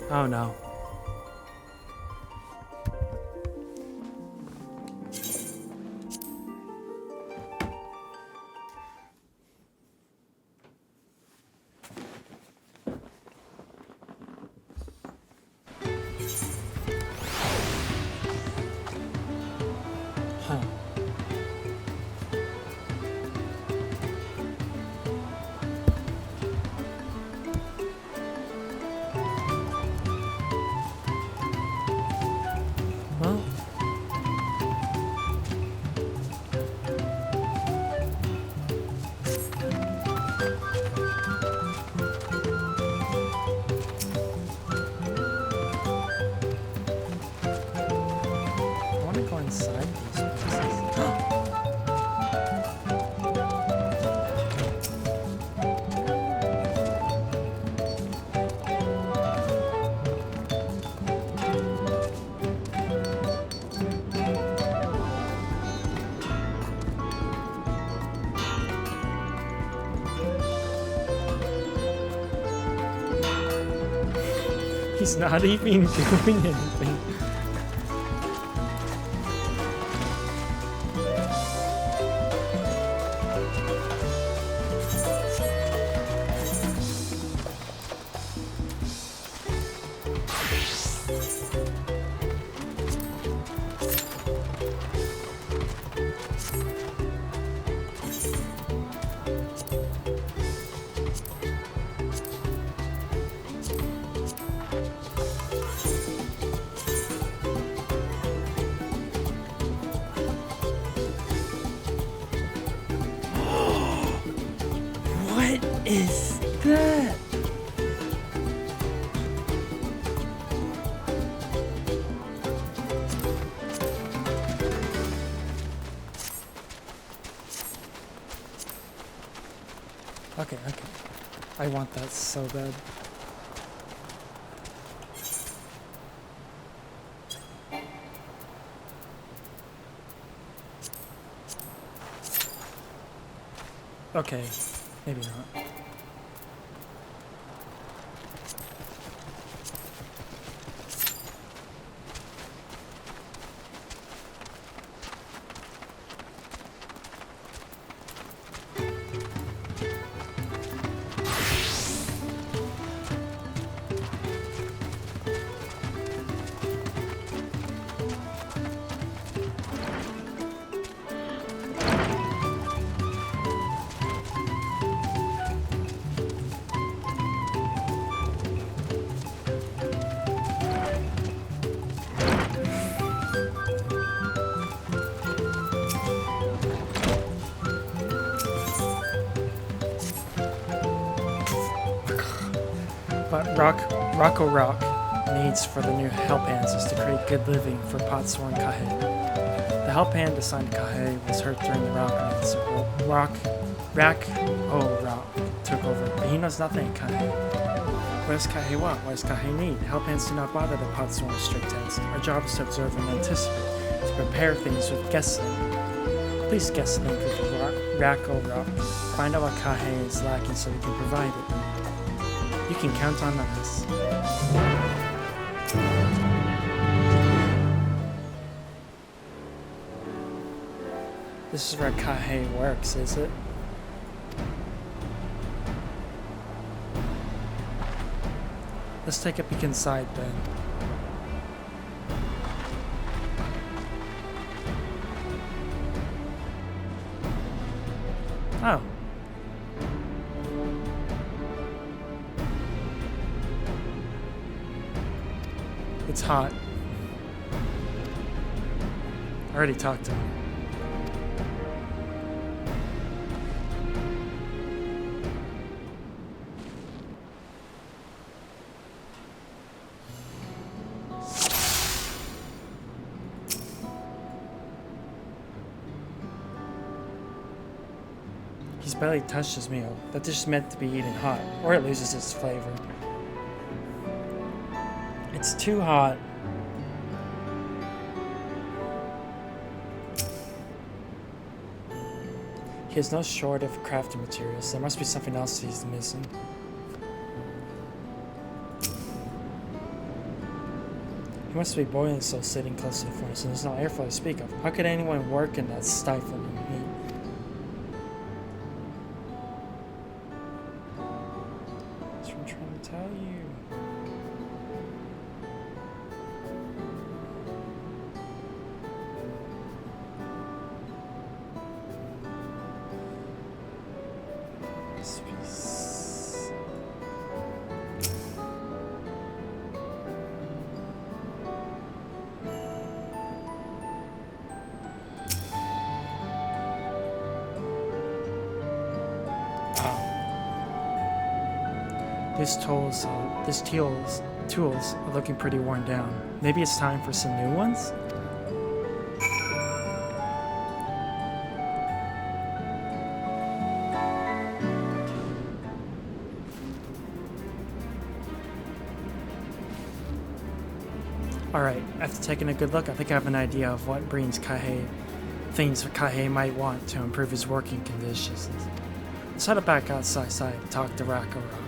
Oh no. Huh. Well, I want to go inside these places. He's not even doing anything. What is that? Okay, okay. I want that so bad. Okay, maybe not. But Rocco Rock needs for the new help hands is to create good living for Potsworn Kahe. The help hand assigned Kahe was hurt during the rock raid, so Rock took over, but he knows nothing of Kahe. What does Kahe want? What does Kahe need? Help hands do not bother the Potsworn strict hands. Our job is to observe and anticipate, to prepare things with guessing. Please guess link with Rocco Rock. Find out what Kahe is lacking so we can provide it. You can count on us. This is where Kahe works, is it? Let's take a peek inside then. Oh. It's hot. I already talked to him. He's barely touched his meal. That dish is meant to be eaten hot, or it loses its flavor. It's too hot. He has no short of crafting materials. There must be something else he's missing. It must be boiling so sitting close to the furnace, and there's no airflow to speak of. How could anyone work in that stifling heat? That's what I'm trying to tell you. These tools are looking pretty worn down. Maybe it's time for some new ones? Alright, after taking a good look, I think I have an idea of what things Kahei might want to improve his working conditions. Let's head back outside and talk to Rakarok.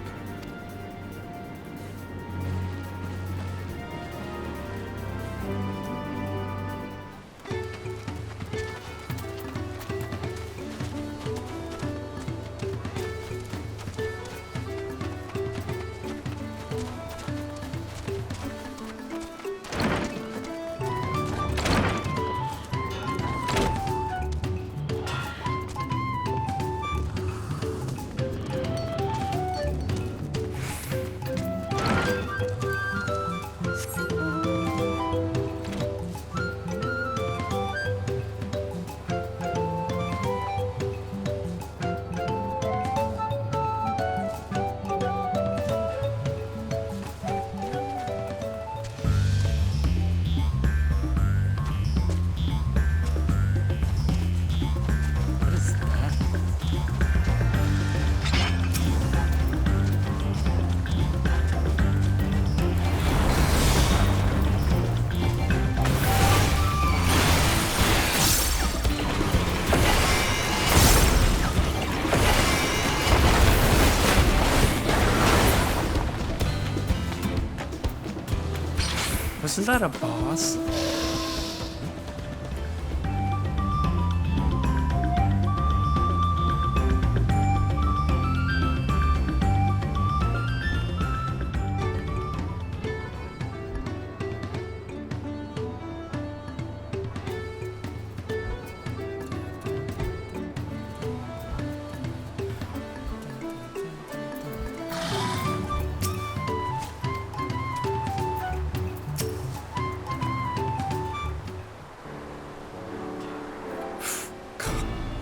Wasn't that a boss?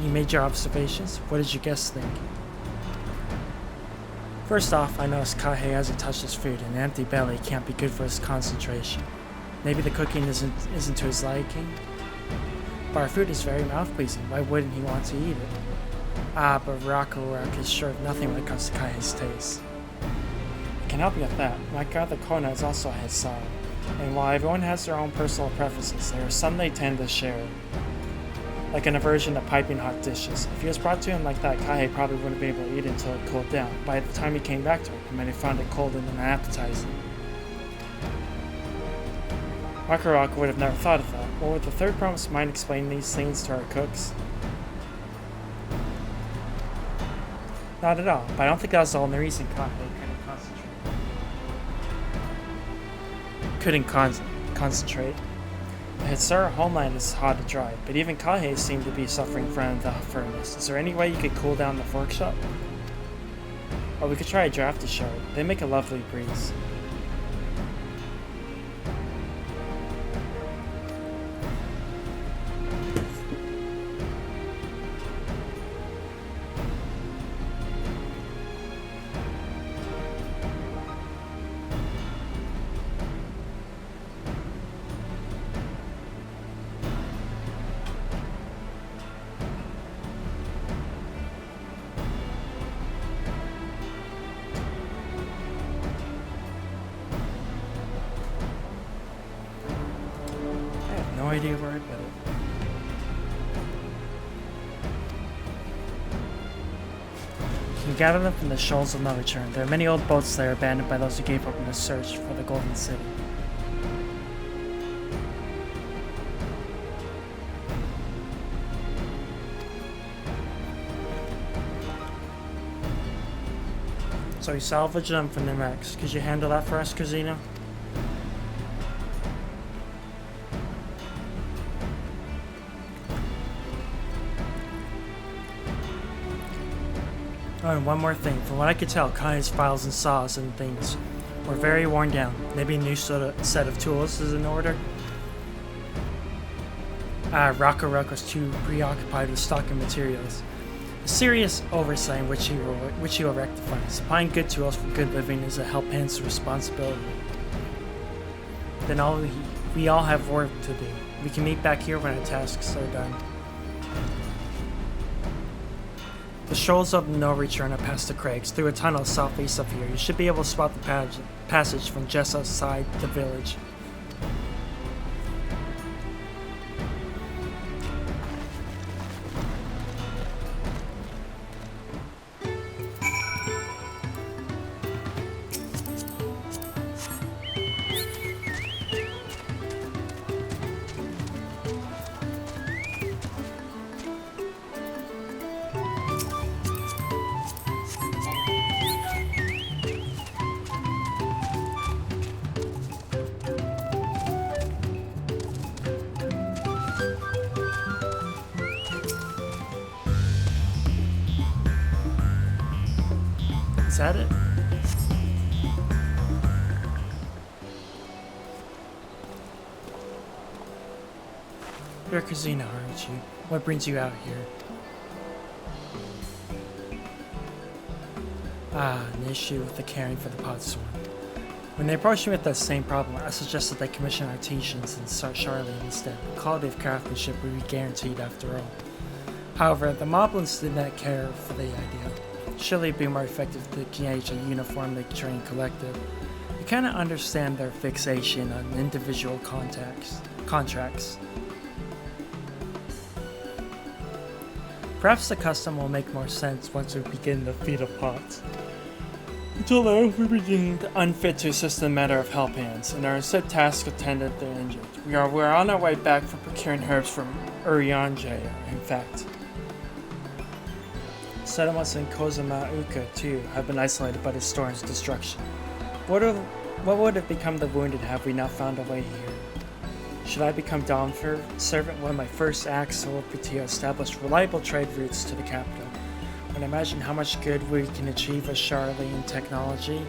You made your observations? What did you guess think? First off, I noticed Kahei hasn't touched his food, and an empty belly can't be good for his concentration. Maybe the cooking isn't to his liking? But our food is very mouth-pleasing. Why wouldn't he want to eat it? Ah, but Rakarok is sure of nothing when it comes to Kahei's taste. I can help you with that. My godly Kona is also a head sorrow. And while everyone has their own personal preferences, there are some they tend to share. Like an aversion to piping hot dishes. If he was brought to him like that, Kahei probably wouldn't be able to eat it until it cooled down. By the time he came back to it, he might have found it cold and unappetizing. Rakarok would have never thought of that. Well, would the third promise mind explain these things to our cooks? Not at all, but I don't think that was the only reason Kahei couldn't concentrate. The Hitsura homeland is hot and dry, but even Kahei seemed to be suffering from the furnace. Is there any way you could cool down the workshop? Or we could try a drafty shard. They make a lovely breeze. No idea where I put it. You can gather them from the shoals of no return. There are many old boats there abandoned by those who gave up in the search for the Golden City. So we salvaged them from the wrecks. Could you handle that for us, Casino? Oh, and one more thing. From what I could tell, Connie's files and saws and things were very worn down. Maybe a new set of tools is in order. Rock was too preoccupied with stocking materials. A serious oversight which he will rectify. Supplying good tools for good living is a help hand's responsibility. Then we all have work to do. We can meet back here when our tasks are done. The shoals of no return are past the crags. Through a tunnel southeast of here, you should be able to spot the passage from just outside the village. Is that it? You're a casino, aren't you? What brings you out here? An issue with the caring for the podsworn. When they approached me with the same problem, I suggested they commission artisans and start Charlie instead. The quality of craftsmanship would be guaranteed after all. However, the Moblins did not care for the idea. Surely it'd be more effective to engage a uniformly trained collective. You kind of understand their fixation on individual contracts. Perhaps the custom will make more sense once we begin the feat of pots. Until then, we begin unfit to assist in the matter of help hands, and are instead tasked to tend to the injured. We're on our way back from procuring herbs from Urianjaya, in fact. Settlements in Kozamauka, too, have been isolated by the storm's destruction. What would have become the wounded had we not found a way here? Should I become Dawntrail servant, one of my first acts will be to establish reliable trade routes to the capital. When I imagine how much good we can achieve with Charlie and technology.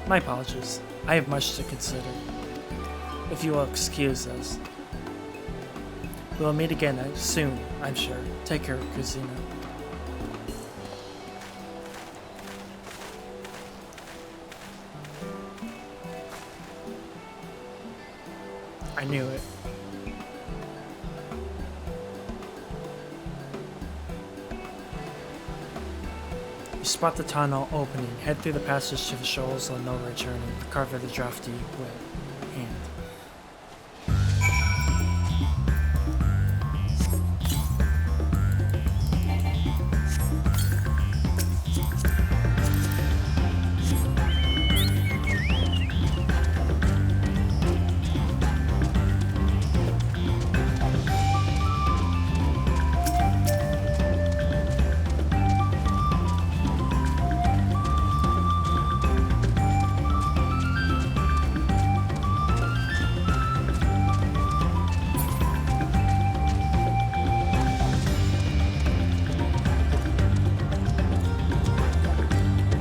My apologies. I have much to consider. If you will excuse us. We'll meet again soon, I'm sure. Take care, Casino. I knew it. You spot the tunnel opening, head through the passage to the shoals on no returning, carve the drafty with hand.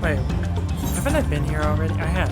Wait, haven't I been here already? I have.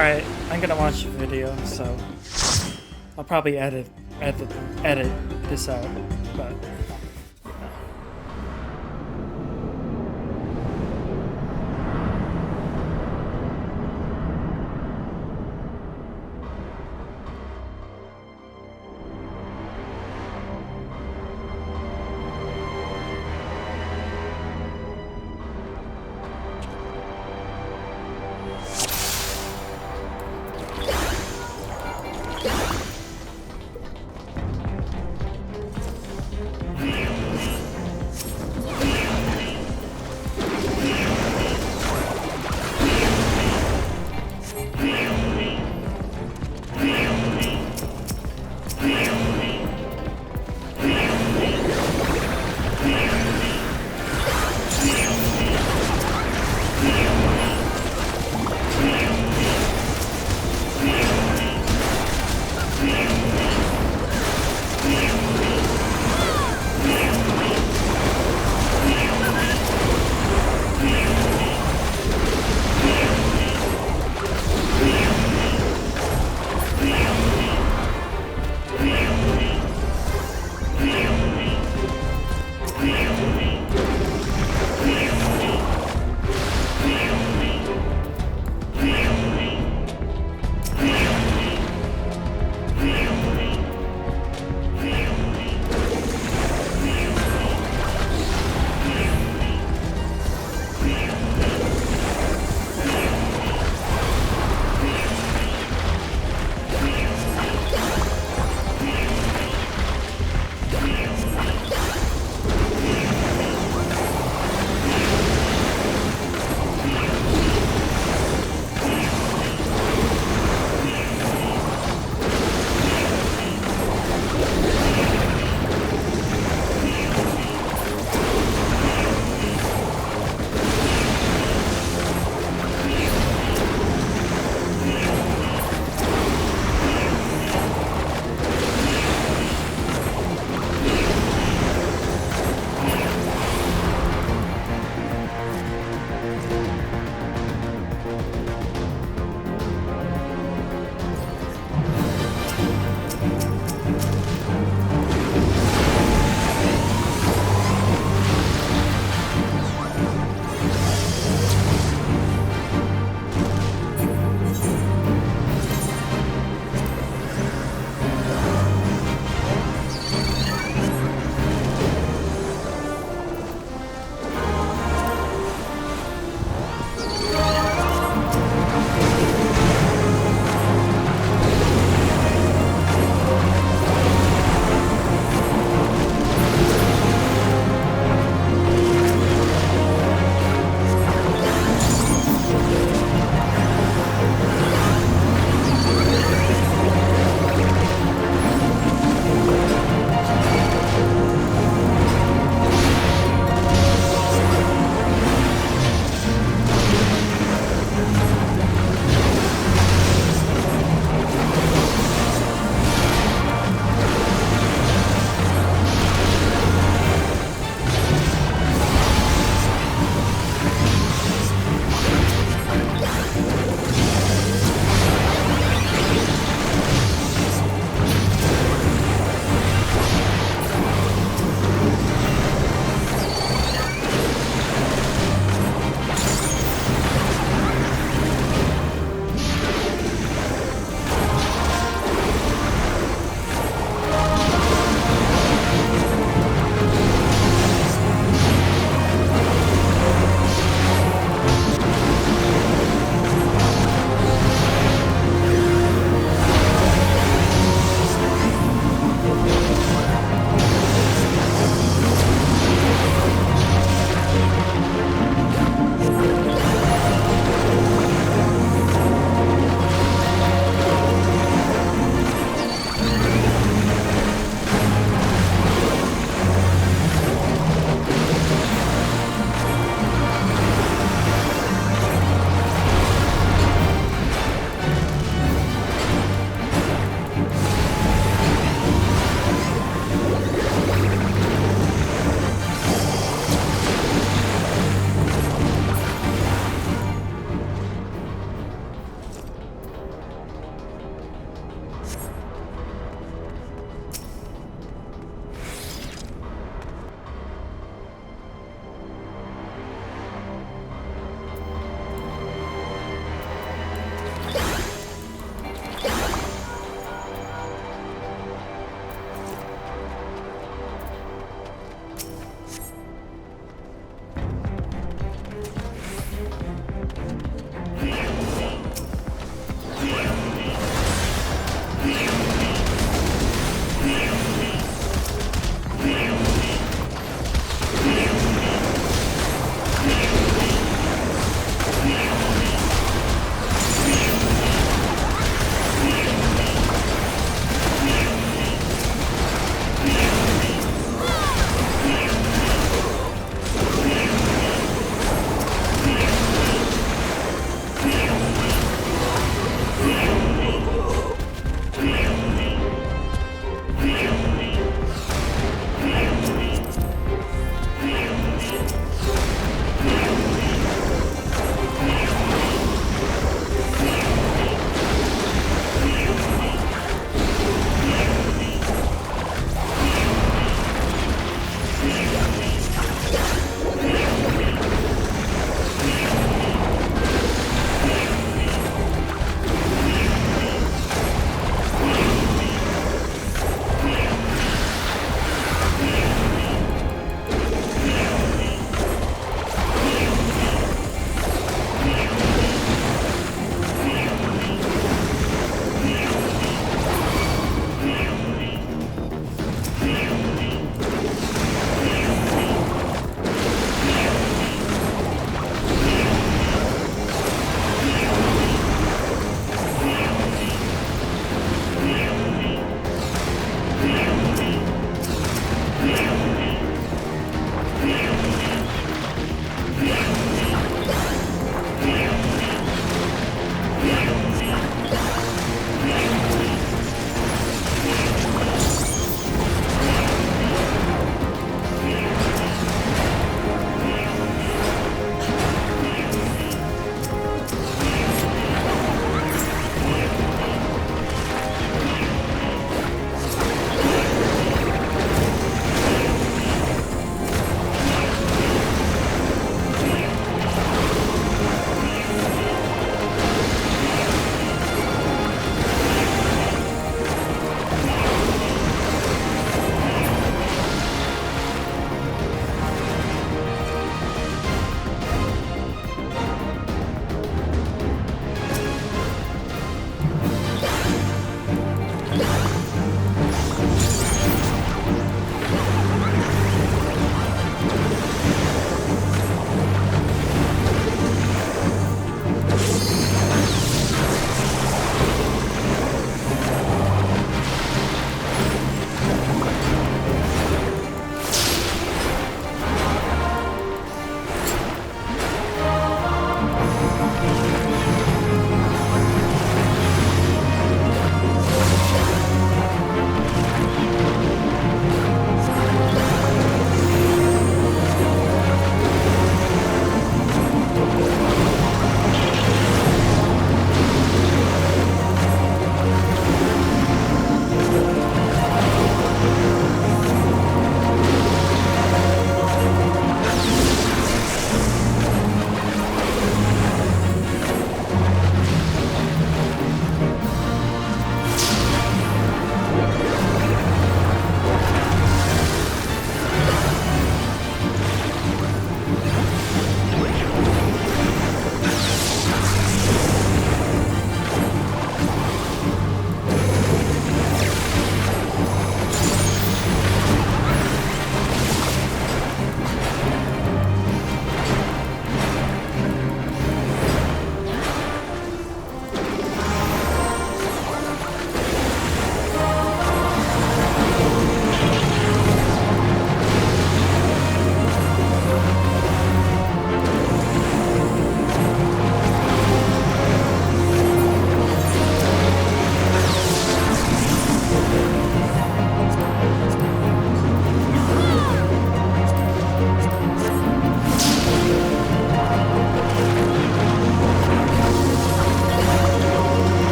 Alright, I'm gonna watch the video, so I'll probably edit this out, but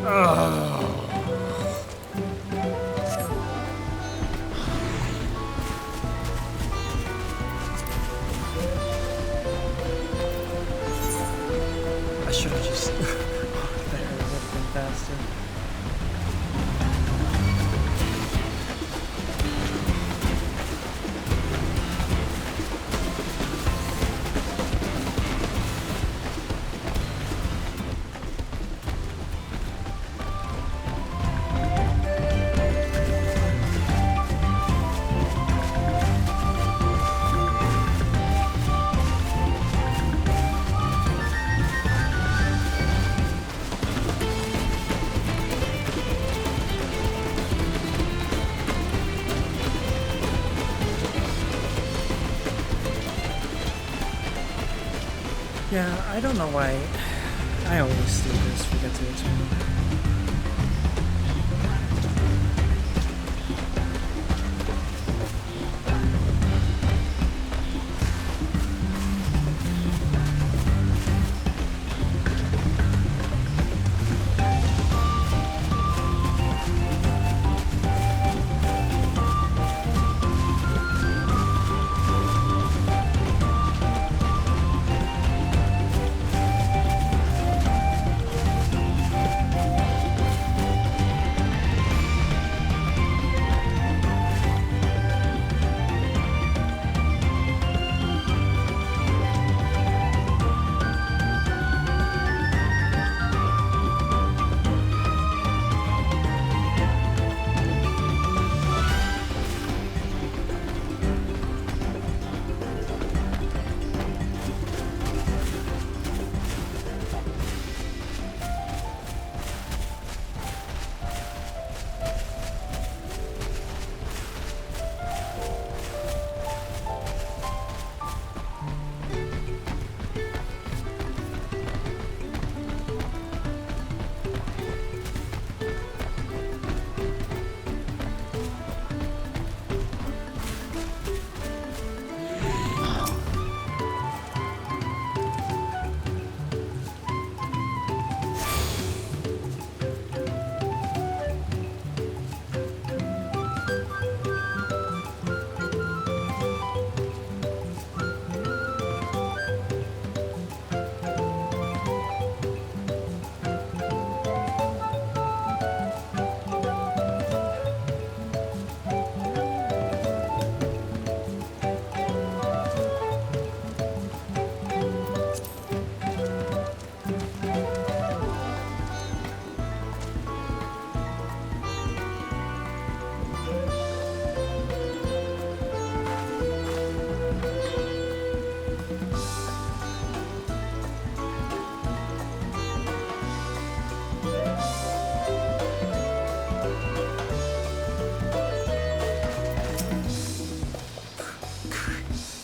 Oh. I should have just walked there. It would have been faster. Yeah, I don't know why I always do this, forget to return.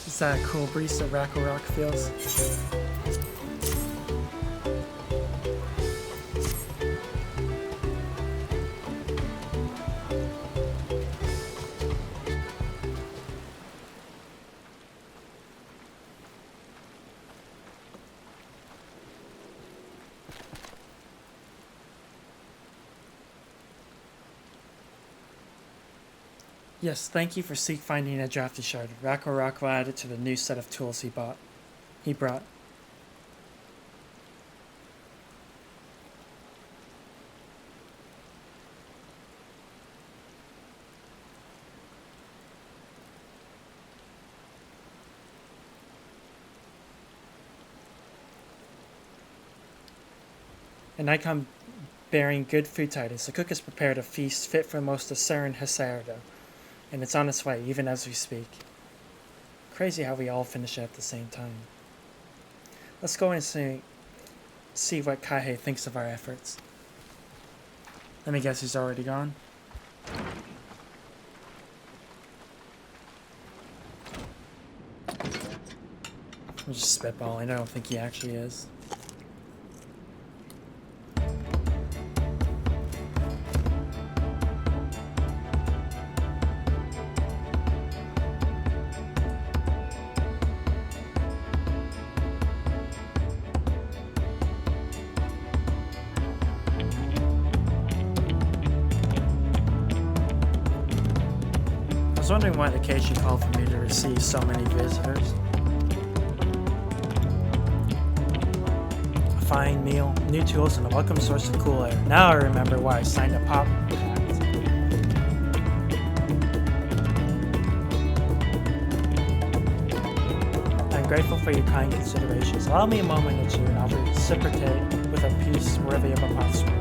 Is that a cool breeze that Racco Rock feels? Yes, thank you for seek finding a drafty shard. Racco Rock will add it to the new set of tools he brought. An icon bearing good food tidings. The cook has prepared a feast fit for most of Seren Hesardo, and it's on its way, even as we speak. Crazy how we all finish it at the same time. Let's go and see what Kaihei thinks of our efforts. Let me guess he's already gone. I'm just spitballing, I don't think he actually is. wondering why the occasion called for me to receive so many visitors. A fine meal, new tools, and a welcome source of cool air. Now I remember why I signed a pop pact. I'm grateful for your kind considerations. Allow me a moment or two and I'll reciprocate with a piece worthy of a potsword.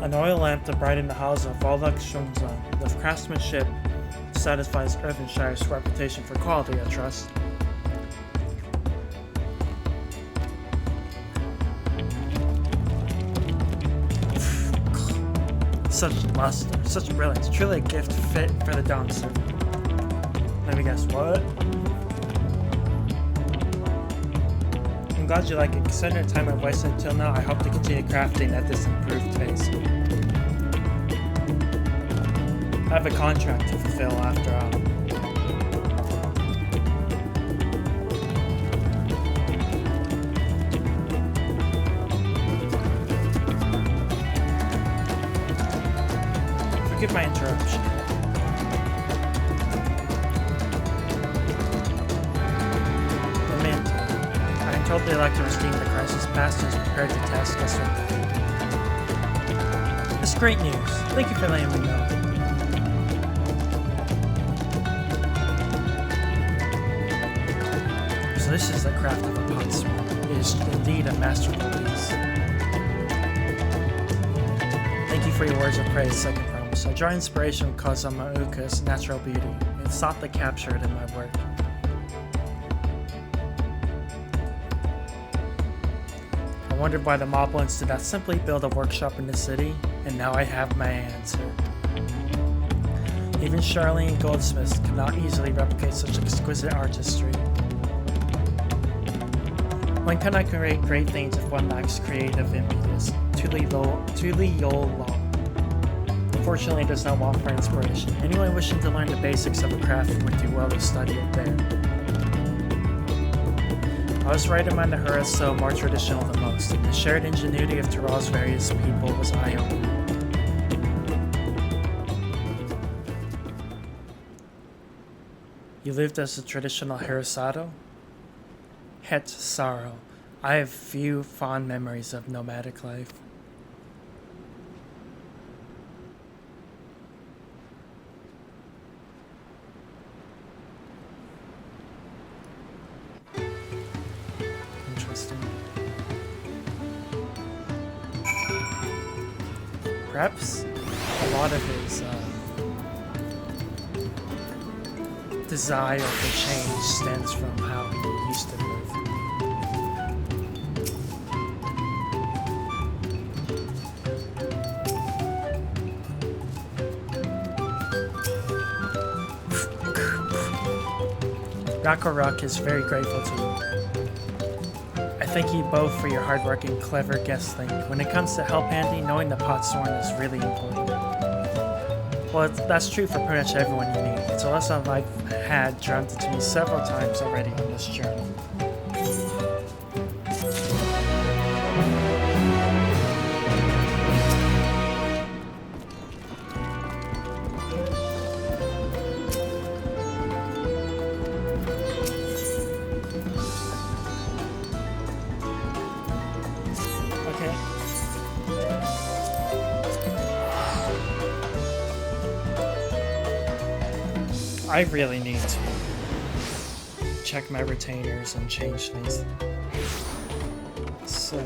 An oil lamp to brighten the halls of Volkswagen. The craftsmanship satisfies Earthenshire's reputation for quality, I trust. Such luster, such brilliance, truly a gift fit for the dawn servant. Let me guess, what? I'm glad you like it. Considering the time I've wasted until now, I hope to continue crafting at this improved pace. I have a contract to fulfill after all. Forgive my interruption. I told the elector esteem the crisis past and is prepared to task us with defeat. It's great news. Thank you for letting me know. So this is the craft of a potsword. It is indeed a masterful piece. Thank you for your words of praise, second promise. I draw inspiration from Kazamauka's natural beauty and sought to capture it in my work. I wondered why the Moblins did not simply build a workshop in the city, and now I have my answer. Even Charlene goldsmiths could not easily replicate such exquisite artistry. One cannot create great things if one lacks creative impetus. Tuli Yol Law. Unfortunately, it does not want for inspiration. Anyone wishing to learn the basics of a craft would do well to study it there. I was right among the Huras, so more traditional than most. The shared ingenuity of Tyrol's various people was eye-opening. You lived as a traditional Hirasado? Het sorrow. I have few fond memories of nomadic life. Perhaps a lot of his desire for change stems from how he used to live. Rakorok is very grateful to you. I thank you both for your hard work and clever guessing. When it comes to help handing, knowing the potsword is really important. Well, that's true for pretty much everyone you meet. It's a lesson I've had drummed into me several times already on this journey. I really need to check my retainers and change things. So...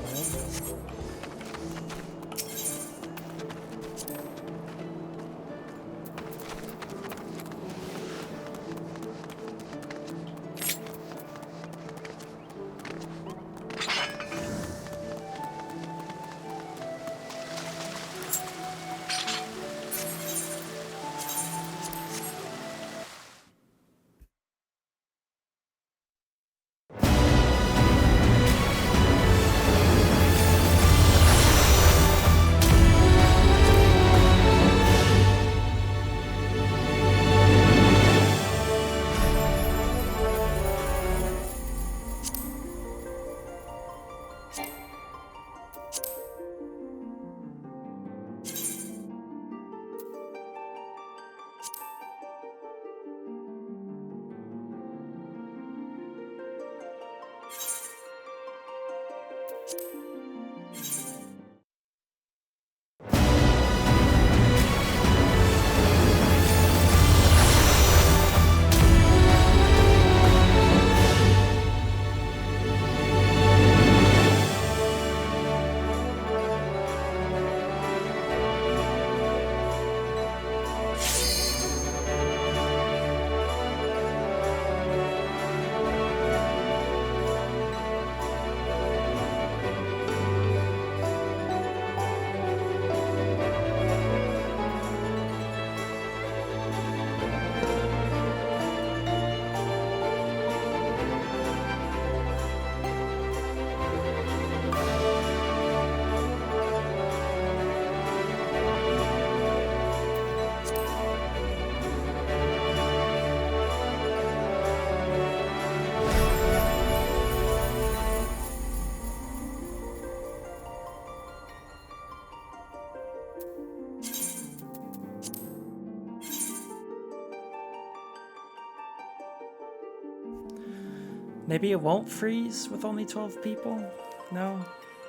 Maybe it won't freeze with only 12 people? No?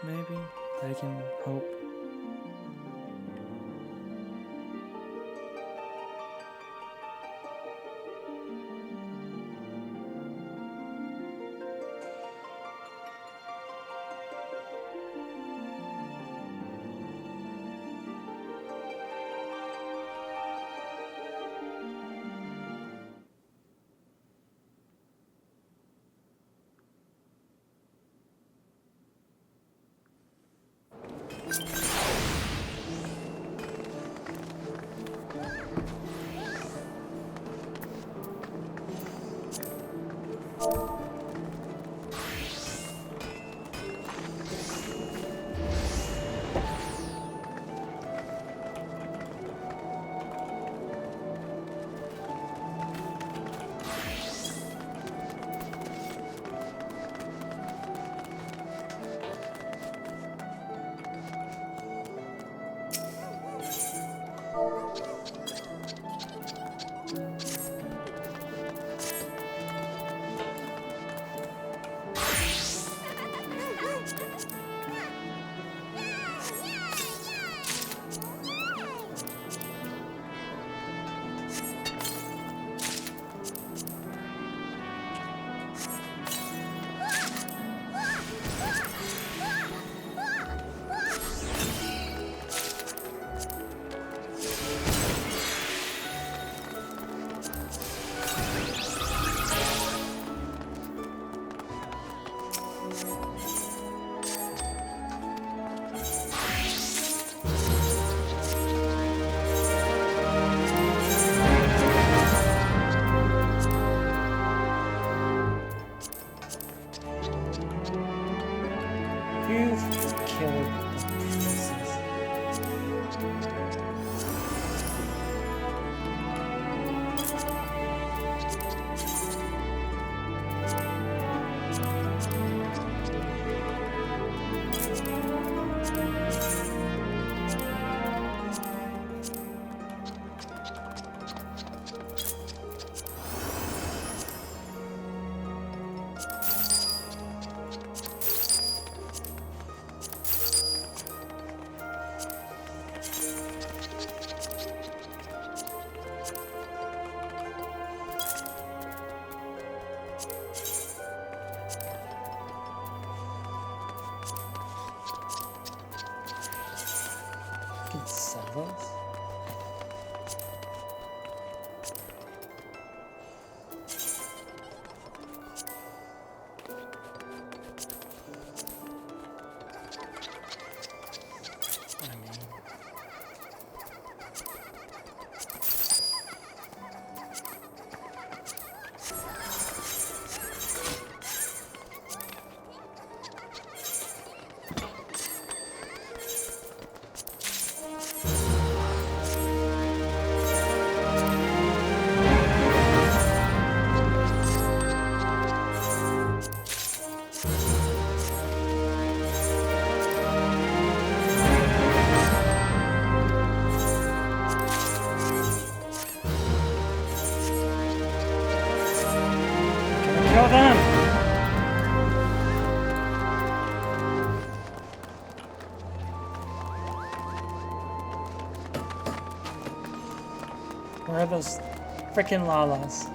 Maybe. I can hope. Can sell those? Where are those frickin' Lalas?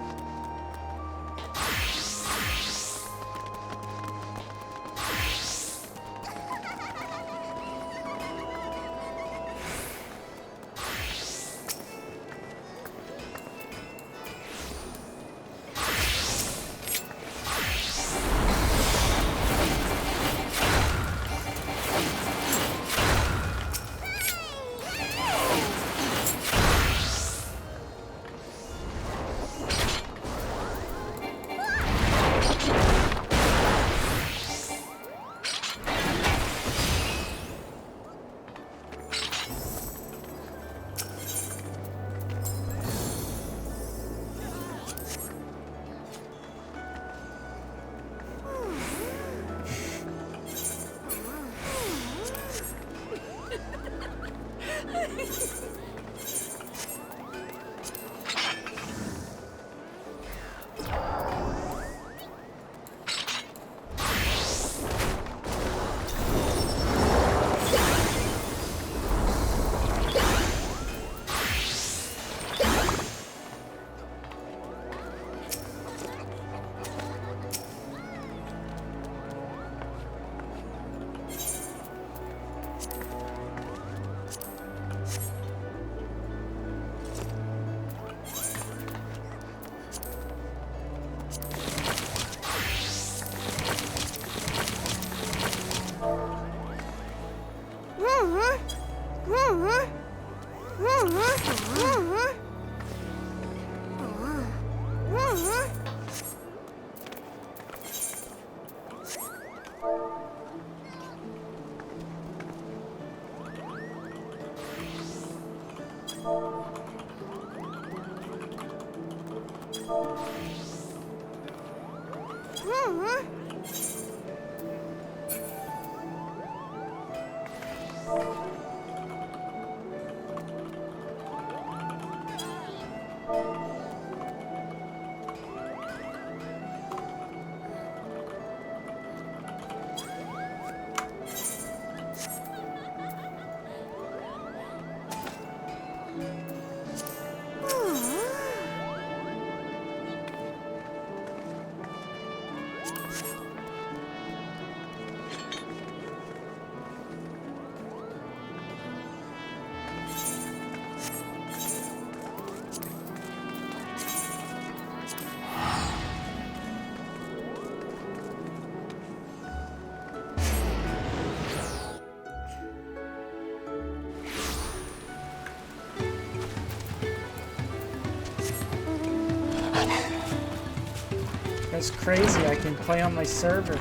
That's crazy, I can play on my server.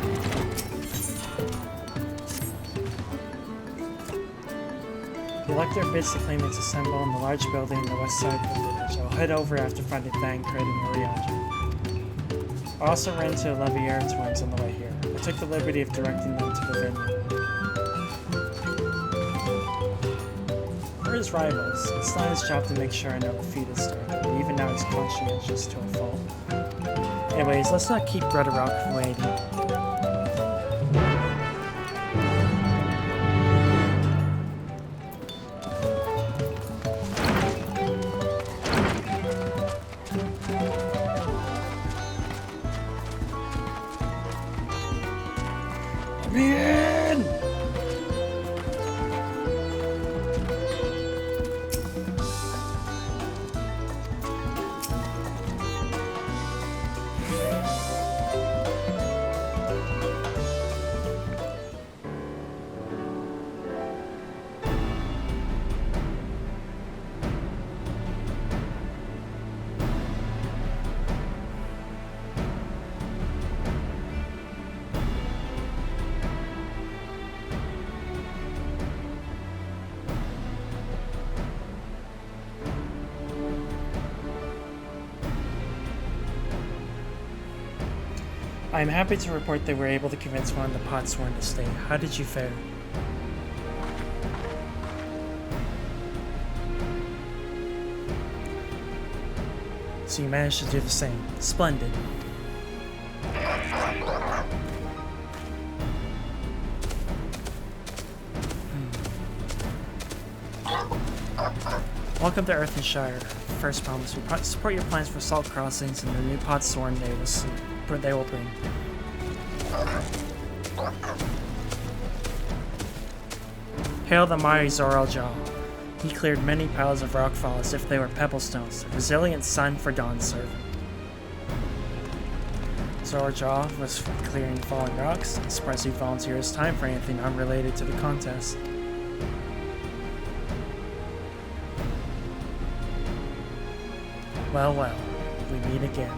The elector bids the claimants assemble in the large building on the west side of the village. I'll head over after finding Fang, Craig, and Moriaji. I also ran into the Levier twins on the way here. I took the liberty of directing them to the vineyard. We're his rivals. It's not his job to make sure I know the feat is started, but even now he's conscientious to a fault. Anyways, let's not keep Brother Rock from waiting. Let me in! I am happy to report they were able to convince one of the Potsworn to stay. How did you fare? So you managed to do the same. Splendid. Welcome to Earthenshire. First promise, we support your plans for salt crossings and the new Potsworn they will bring. Hail the mighty Zoraljaw. He cleared many piles of rockfall as if they were pebblestones, a resilient son for Dawn's servant. Zoraljaw was clearing falling rocks. I'm surprised he'd volunteer his time for anything unrelated to the contest. Well, well, we meet again.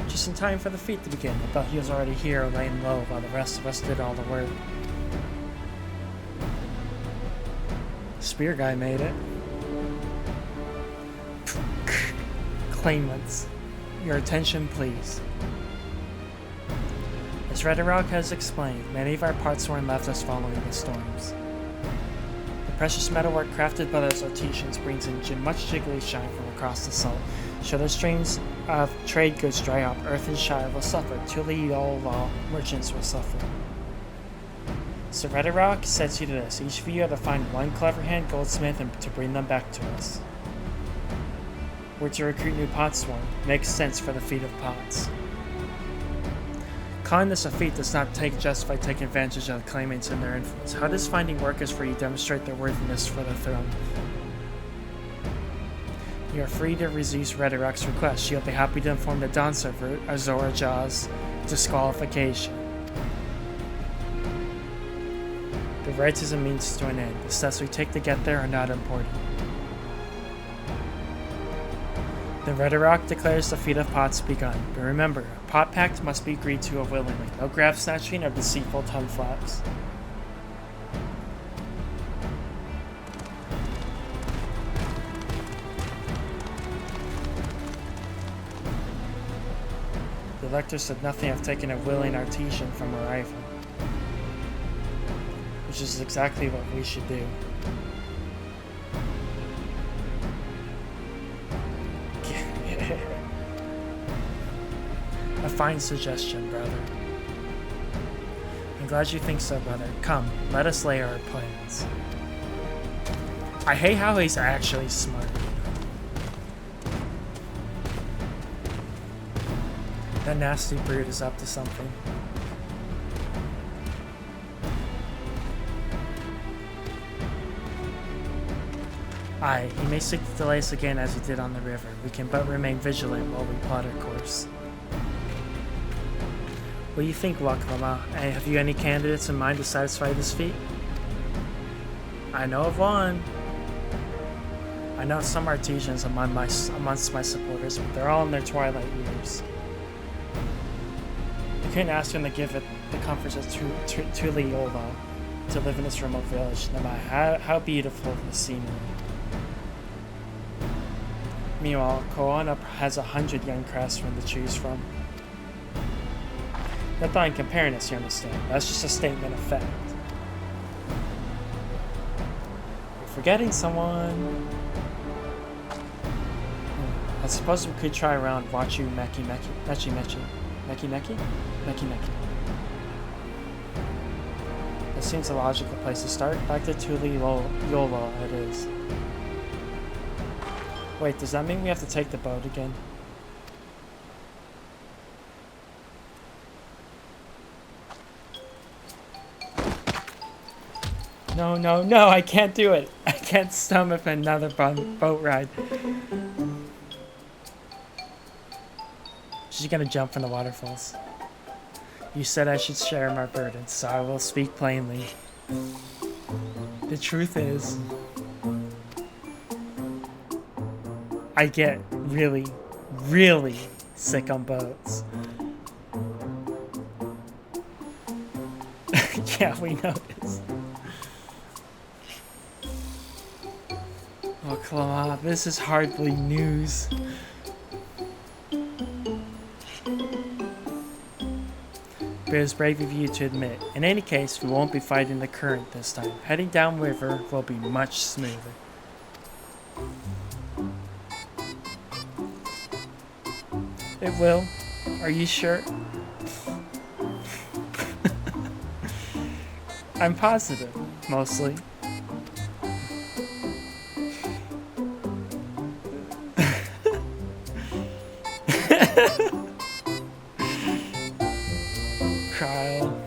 Just in time for the feat to begin. I thought he was already here, laying low, while the rest of us did all the work. Spear guy made it. Claimants, your attention, please. As Redderog has explained, many of our Potsworn left us following the storms. The precious metalwork crafted by those artisans brings in much jiggly shine from across the salt. Should the streams of trade goods dry up, Earthenshire will suffer. Tully all merchants will suffer. So Redderog says you to this: each of you have to find one clever hand goldsmith and to bring them back to us. We're to recruit new Potsworn. Makes sense for the feat of pots. Calling this a feat does not justify taking advantage of the claimants and their influence. How does finding workers for you demonstrate their worthiness for the throne? You are free to resist Redderog's request. She'll be happy to inform the Dawn server of Zoraljaw's disqualification. The right is a means to an end. The steps we take to get there are not important. The Redderog declares the feat of pots begun. But remember, a pot pact must be agreed to willingly. No grab snatching or deceitful tongue flaps. lector said nothing of taking a willing artesian from arrival. Which is exactly what we should do. A fine suggestion, brother. I'm glad you think so, brother. Come, let us lay our plans. I hate how he's actually smart. That nasty brute is up to something. Aye, he may seek to delay us again as he did on the river. We can but remain vigilant while we plot our course. What do you think, Waklama? Have you any candidates in mind to satisfy this feat? I know of one. I know some artisans amongst my supporters, but they're all in their twilight years. You couldn't ask them to give it the comforts of Tuliyola to live in this remote village, no matter how beautiful the scenery. Meanwhile, Koana has 100 young craftsmen to choose from. Not that I'm comparing us, you understand. That's just a statement of fact. You're forgetting someone. I suppose we could try around Wachu Meki Meki. That seems a logical place to start. Back to Tuliyola it is. Wait, does that mean we have to take the boat again? No, no, no, I can't do it. I can't stomach another boat ride. She's gonna jump from the waterfalls. You said I should share my burden, so I will speak plainly. The truth is, I get really, really sick on boats. Yeah, we noticed. Oh, Chloe, this is hardly news. But it's brave of you to admit. In any case, we won't be fighting the current this time. Heading downriver will be much smoother. It will. Are you sure? I'm positive, mostly. Trial.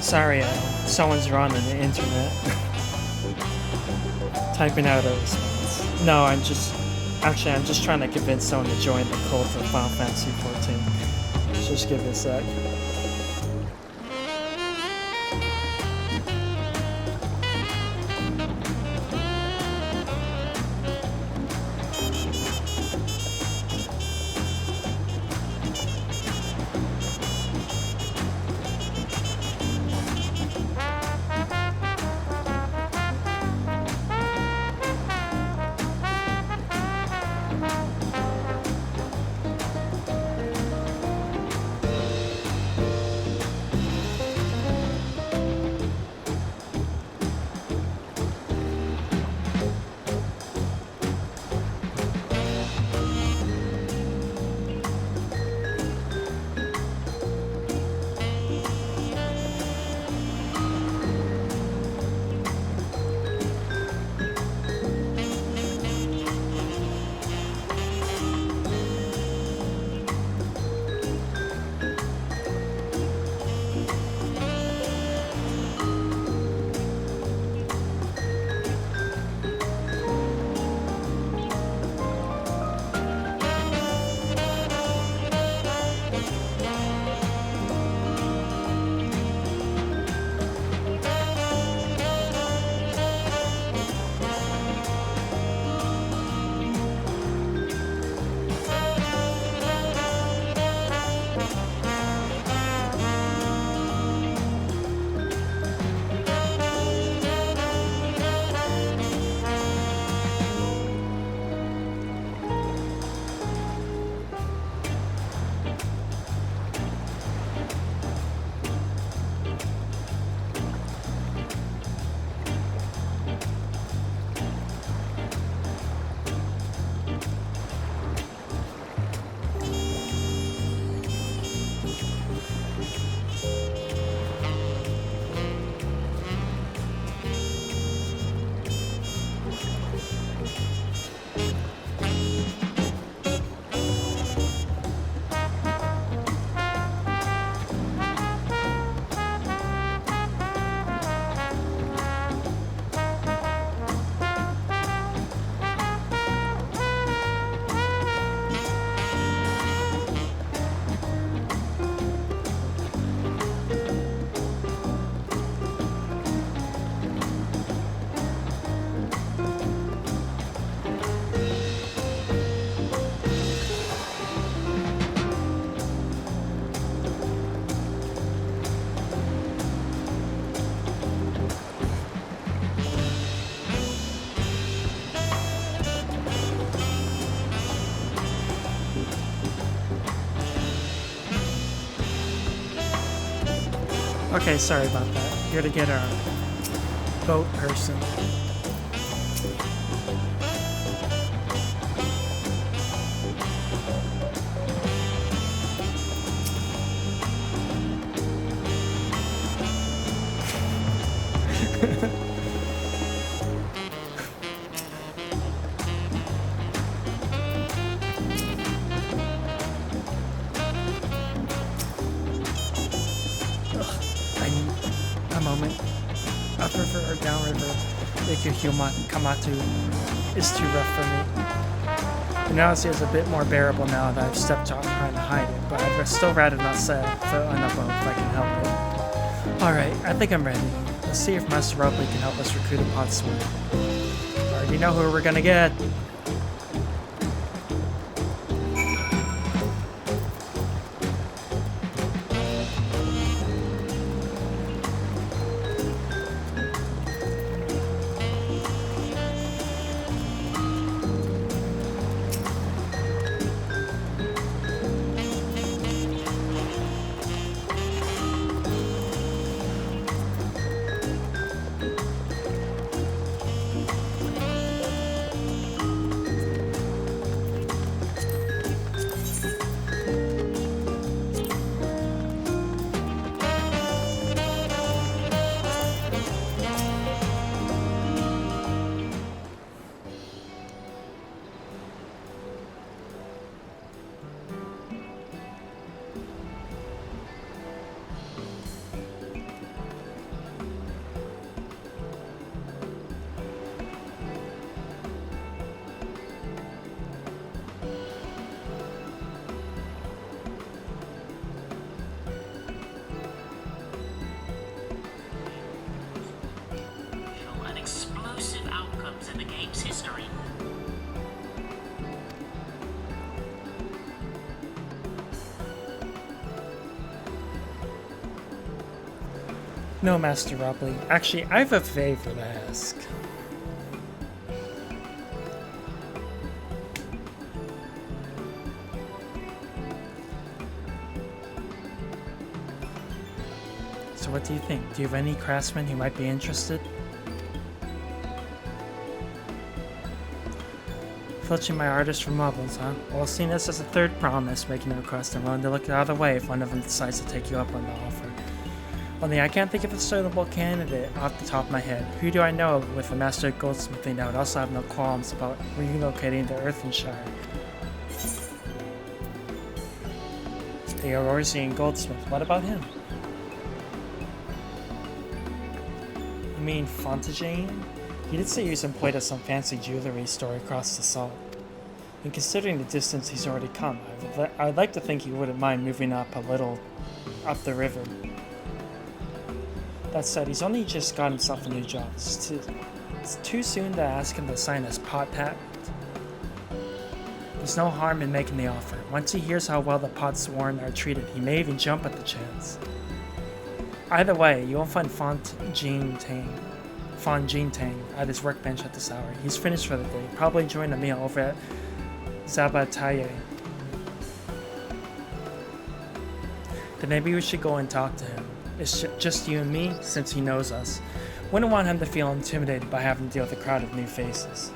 Sorry, someone's running the internet. Typing out a response. No, I'm just trying to convince someone to join the cult of Final Fantasy XIV. Just give it a sec. Okay, sorry about that. Here to get our boat person. Upriver or downriver, Kamatu is too rough for me. The Nausea is a bit more bearable now that I've stepped out trying to hide it, but I'd still rather not set foot on a boat if I can help it. Alright, I think I'm ready. Let's see if Master Robley can help us recruit a podsword. I already know who we're gonna get. No, Master Robley. Actually, I have a favor to ask. So what do you think? Do you have any craftsmen who might be interested? Filching my artist for marbles, huh? Well, seeing this as a third promise, making a request, I'm willing to look the other way if one of them decides to take you up on the offer. Only I can't think of a suitable candidate off the top of my head. Who do I know with a master goldsmithing that would also have no qualms about relocating to Earthenshire? The Eorzean goldsmith. What about him? You mean Fontaine? He did say he was employed at some fancy jewelry store across the salt. And considering the distance he's already come, I'd like to think he wouldn't mind moving up a little up the river. That said, he's only just got himself a new job. It's too soon to ask him to sign his pot patent. There's no harm in making the offer. Once he hears how well the Potsworn are treated, he may even jump at the chance. Either way, you won't find Fontaine at his workbench at this hour. He's finished for the day, probably enjoying a meal over at Zabataye. Then maybe we should go and talk to him. It's just you and me, since he knows us. Wouldn't want him to feel intimidated by having to deal with a crowd of new faces.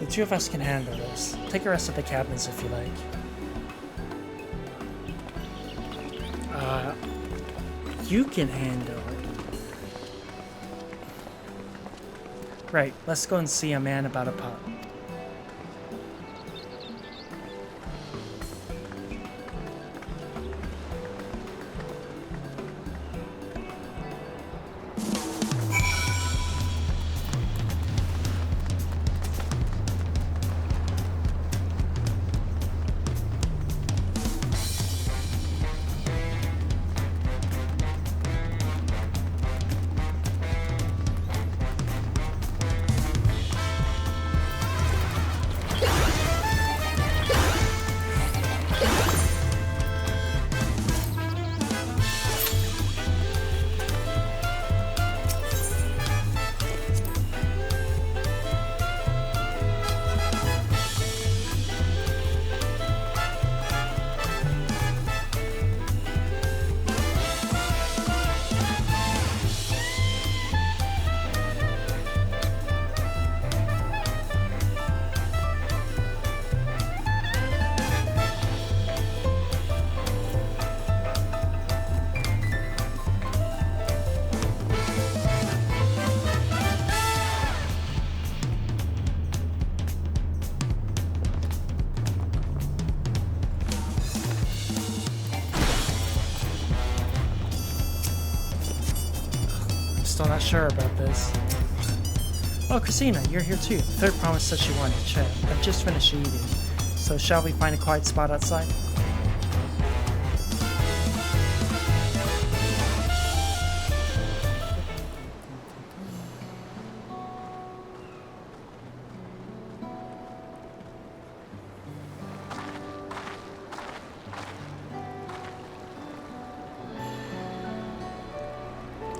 The two of us can handle this. Take the rest of the cabins if you like. You can handle it. Right, let's go and see a man about a pot. still not sure about this. Oh, Christina, you're here too. The third promise said she wanted to chat. I've just finished eating. So shall we find a quiet spot outside?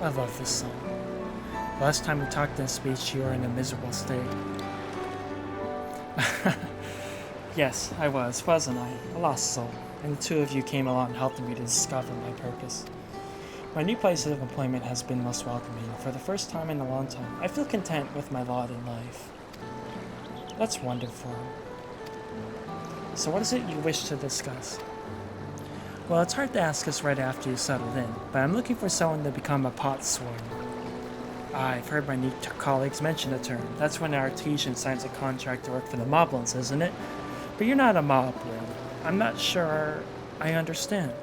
I love this song. Last time we talked in speech, you were in a miserable state. Yes, I was, wasn't I? A lost soul. And the two of you came along helping me to discover my purpose. My new place of employment has been most welcoming. For the first time in a long time, I feel content with my lot in life. That's wonderful. So what is it you wish to discuss? Well, it's hard to ask us right after you settled in, but I'm looking for someone to become a potsworn. I've heard my new colleagues mention the term. That's when an artisan signs a contract to work for the moblins, isn't it? But you're not a moblin. I'm not sure I understand.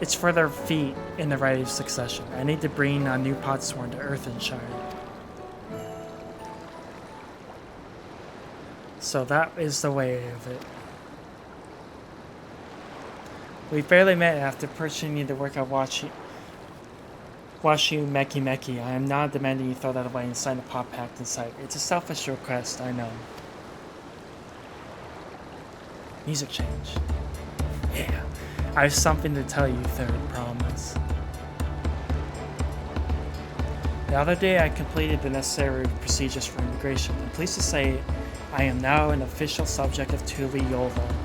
It's for their feet in the right of succession. I need to bring a new potsworn to Earthenshire. So that is the way of it. We barely met after purchasing you to work at Washu Meki Meki. I am not demanding you throw that away and sign a pop pact inside. It's a selfish request, I know. Music change. Yeah. I have something to tell you, third promise. The other day I completed the necessary procedures for immigration. I'm pleased to say I am now an official subject of Thule Yolva.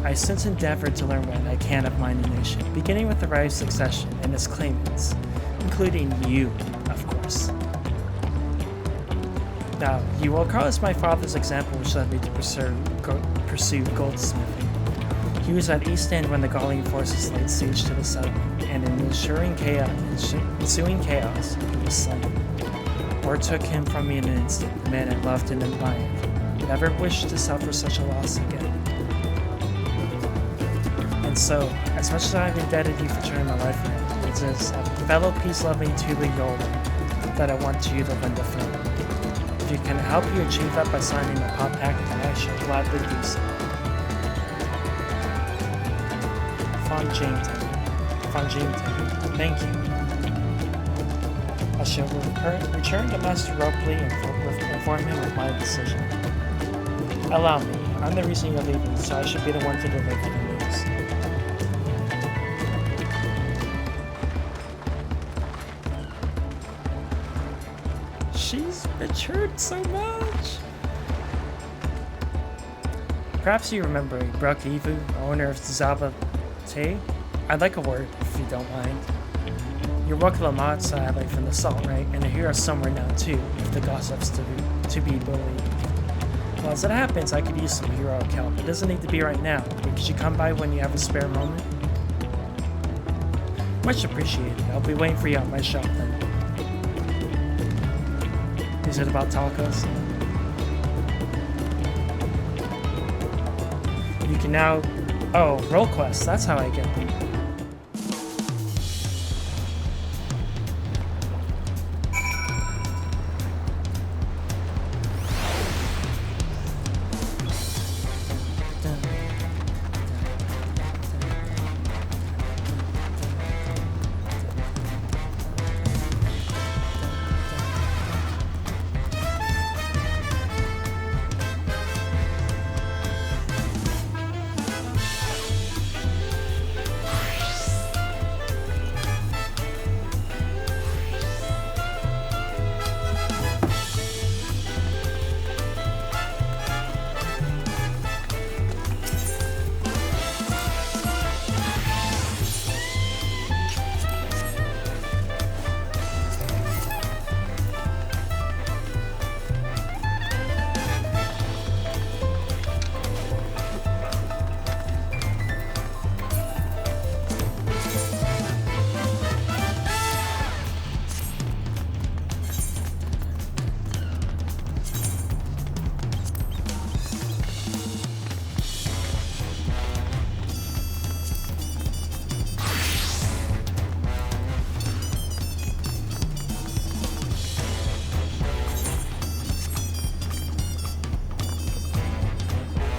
I have since endeavored to learn what I can of my new nation, beginning with the right of succession and its claimants, including you, of course. Now, you will recall as my father's example which led me to pursue goldsmithing. He was at East End when the Gallian forces laid siege to the settlement, and in ensuing ensuing chaos, he was slain. Word took him from me in an instant, the man I loved and admired. Never wished to suffer such a loss again. And so, as much as I've indebted you for turning my life around, it's as a fellow peace-loving Thule Yola that I want you to lend a friend. If you can help you achieve that by signing a pop pact, then I shall gladly do so. Fonjimte, thank you. I shall return to Master Ropley and inform him of my decision. Allow me, I'm the reason you're leaving, so I should be the one to deliver the news. She's matured so much. Perhaps you remember Brock Ivu, owner of Zaba Te? I'd like a word, if you don't mind. You're Wakalamat sadly from the salt, right? And the hero's somewhere now too, if the gossip's to be believed. Well, as it happens, I could use some heroic help. It doesn't need to be right now, but could you come by when you have a spare moment? Much appreciated. I'll be waiting for you at my shop then. Is it about tacos? You can now... Oh, roll quests. That's how I get them.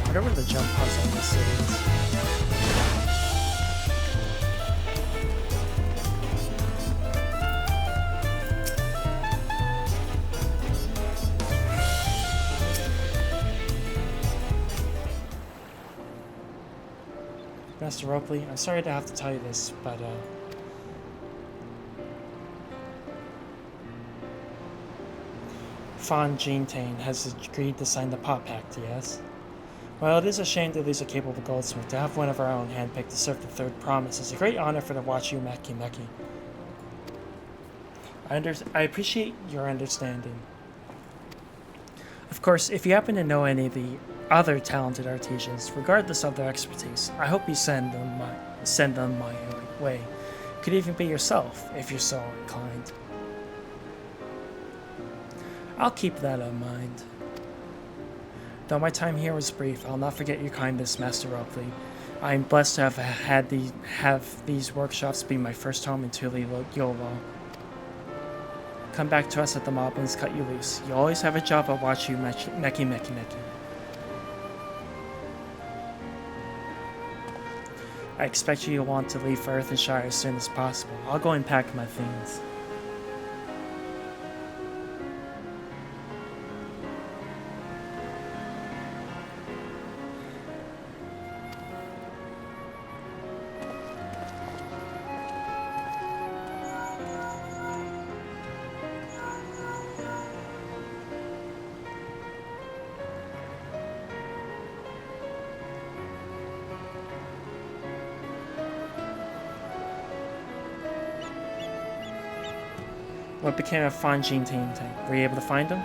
wonder where the jump puzzle in this city is. Master Ropley, I'm sorry to have to tell you this, but Fawn Jeantane has agreed to sign the Pot Pact, yes? Well, it is a shame to lose a capable goldsmith. To have one of our own handpicked to serve the Third Promise is a great honor for the Wachu Meki Meki. I appreciate your understanding. Of course, if you happen to know any of the other talented artisans, regardless of their expertise, I hope you send them my way. Could even be yourself, if you're so inclined. I'll keep that in mind. Though my time here was brief, I'll not forget your kindness, Master Ropley. I am blessed to have these workshops be my first home in Tuli Yolo. Come back to us at the Moblins, cut you loose. You always have a job at Wachu Meki Meki Meki. I expect you to want to leave for Earthenshire as soon as possible. I'll go and pack my things. What became of Fawn Jeantane? Were you able to find him?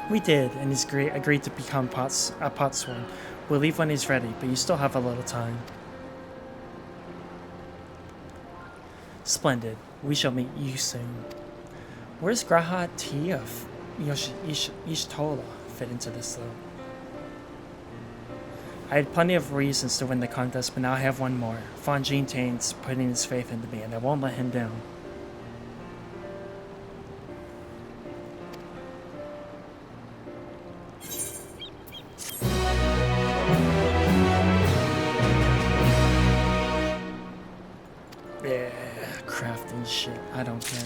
We did, and he's agreed to become a potsworn. We'll leave when he's ready, but you still have a little time. Splendid. We shall meet you soon. Where's Graha T of Ishtola fit into this, though? I had plenty of reasons to win the contest, but now I have one more. Fawn Jeantane's putting his faith into me, and I won't let him down. Shit, I don't care.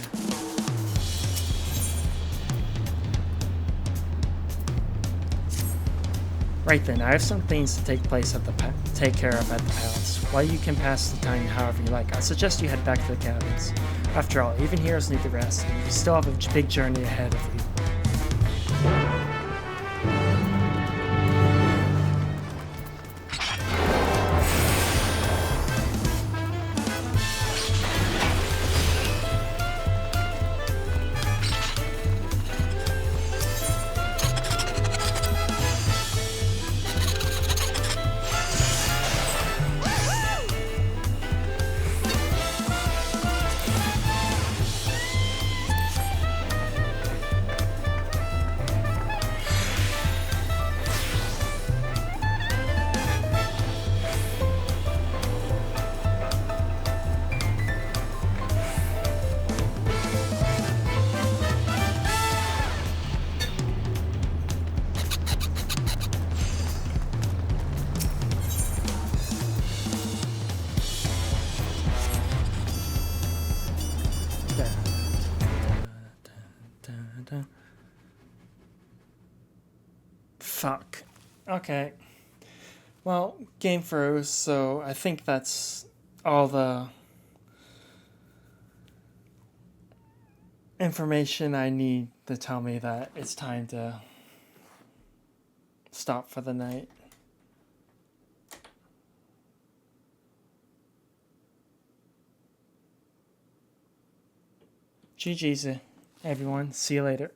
Right then, I have some things to take care of at the palace. While you can pass the time however you like, I suggest you head back to the cabins. After all, even heroes need the rest, and you still have a big journey ahead of you. Fuck. Okay. Well, game froze, so I think that's all the information I need to tell me that it's time to stop for the night. GG's, everyone. See you later.